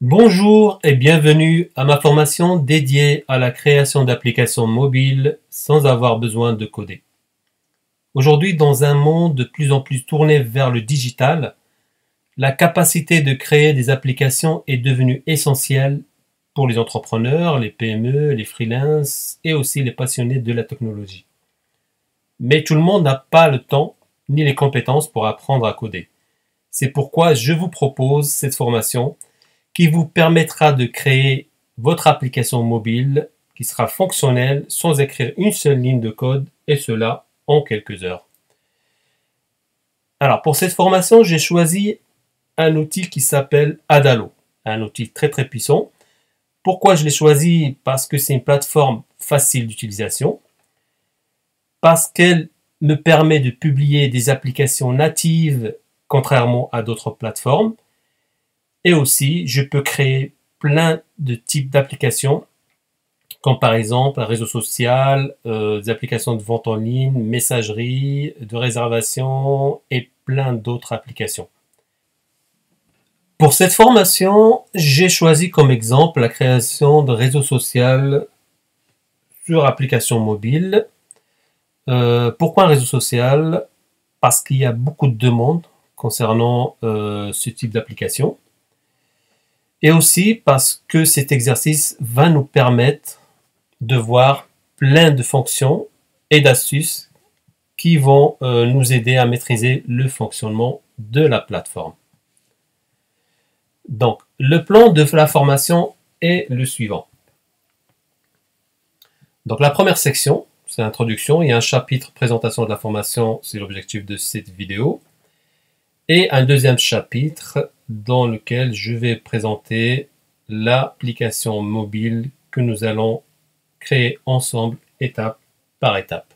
Bonjour et bienvenue à ma formation dédiée à la création d'applications mobiles sans avoir besoin de coder. Aujourd'hui, dans un monde de plus en plus tourné vers le digital, la capacité de créer des applications est devenue essentielle pour les entrepreneurs, les PME, les freelances et aussi les passionnés de la technologie. Mais tout le monde n'a pas le temps ni les compétences pour apprendre à coder. C'est pourquoi je vous propose cette formation qui vous permettra de créer votre application mobile qui sera fonctionnelle sans écrire une seule ligne de code et cela en quelques heures. Alors pour cette formation, j'ai choisi un outil qui s'appelle Adalo, un outil très puissant. Pourquoi je l'ai choisi? Parce que c'est une plateforme facile d'utilisation, parce qu'elle me permet de publier des applications natives contrairement à d'autres plateformes. Et aussi, je peux créer plein de types d'applications, comme par exemple un réseau social, des applications de vente en ligne, messagerie, de réservation et plein d'autres applications. Pour cette formation, j'ai choisi comme exemple la création de réseaux sociaux sur application mobile. Pourquoi un réseau social? Parce qu'il y a beaucoup de demandes concernant ce type d'application. Et aussi parce que cet exercice va nous permettre de voir plein de fonctions et d'astuces qui vont nous aider à maîtriser le fonctionnement de la plateforme. Donc, le plan de la formation est le suivant. Donc, la première section, c'est l'introduction. Il y a un chapitre présentation de la formation, c'est l'objectif de cette vidéo. Et un deuxième chapitre dans lequel je vais présenter l'application mobile que nous allons créer ensemble étape par étape.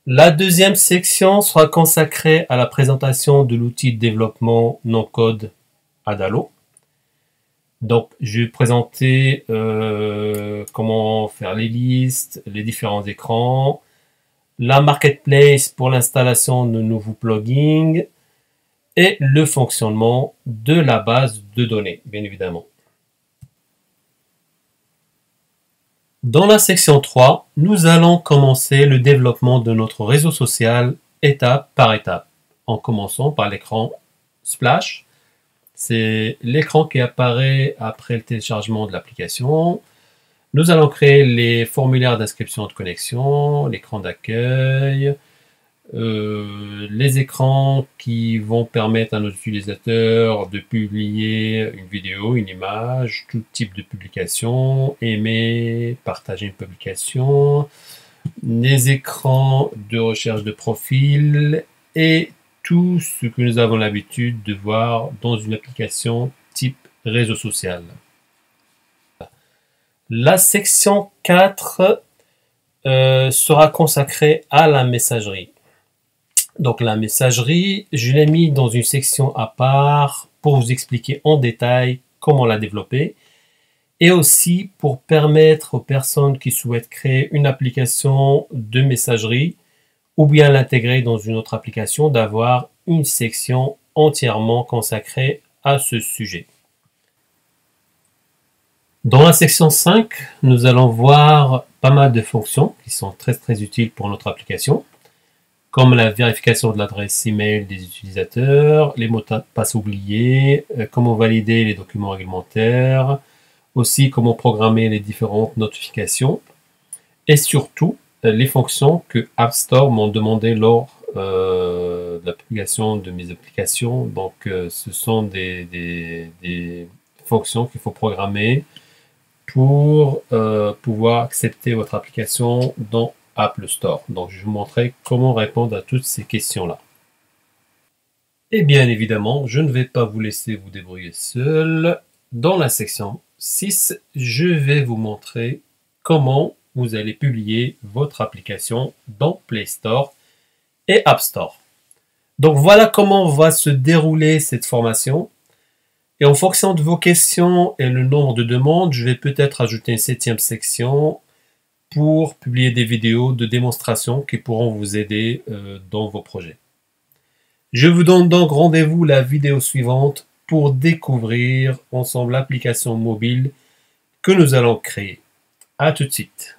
La deuxième section sera consacrée à la présentation de l'outil de développement no-code Adalo. Donc, je vais présenter comment faire les listes, les différents écrans, la marketplace pour l'installation de nouveaux plugins et le fonctionnement de la base de données, bien évidemment. Dans la section 3, nous allons commencer le développement de notre réseau social étape par étape, en commençant par l'écran Splash. C'est l'écran qui apparaît après le téléchargement de l'application. Nous allons créer les formulaires d'inscription de connexion, l'écran d'accueil, les écrans qui vont permettre à nos utilisateurs de publier une vidéo, une image, tout type de publication, aimer, partager une publication, les écrans de recherche de profil et tout ce que nous avons l'habitude de voir dans une application type réseau social. La section 4 sera consacrée à la messagerie. Donc la messagerie, je l'ai mis dans une section à part pour vous expliquer en détail comment la développer et aussi pour permettre aux personnes qui souhaitent créer une application de messagerie ou bien l'intégrer dans une autre application d'avoir une section entièrement consacrée à ce sujet. Dans la section 5, nous allons voir pas mal de fonctions qui sont très utiles pour notre application, comme la vérification de l'adresse email des utilisateurs, les mots de passe oubliés, comment valider les documents réglementaires, aussi comment programmer les différentes notifications, et surtout les fonctions que App Store m'ont demandé lors de la publication de mes applications. Donc ce sont des fonctions qu'il faut programmer pour pouvoir accepter votre application dans Apple Store. Donc, je vais vous montrer comment répondre à toutes ces questions-là. Et bien évidemment, je ne vais pas vous laisser vous débrouiller seul. Dans la section 6, je vais vous montrer comment vous allez publier votre application dans Play Store et App Store. Donc, voilà comment va se dérouler cette formation. Et en fonction de vos questions et le nombre de demandes, je vais peut-être ajouter une 7e section pour publier des vidéos de démonstration qui pourront vous aider dans vos projets. Je vous donne donc rendez-vous la vidéo suivante pour découvrir ensemble l'application mobile que nous allons créer. À tout de suite.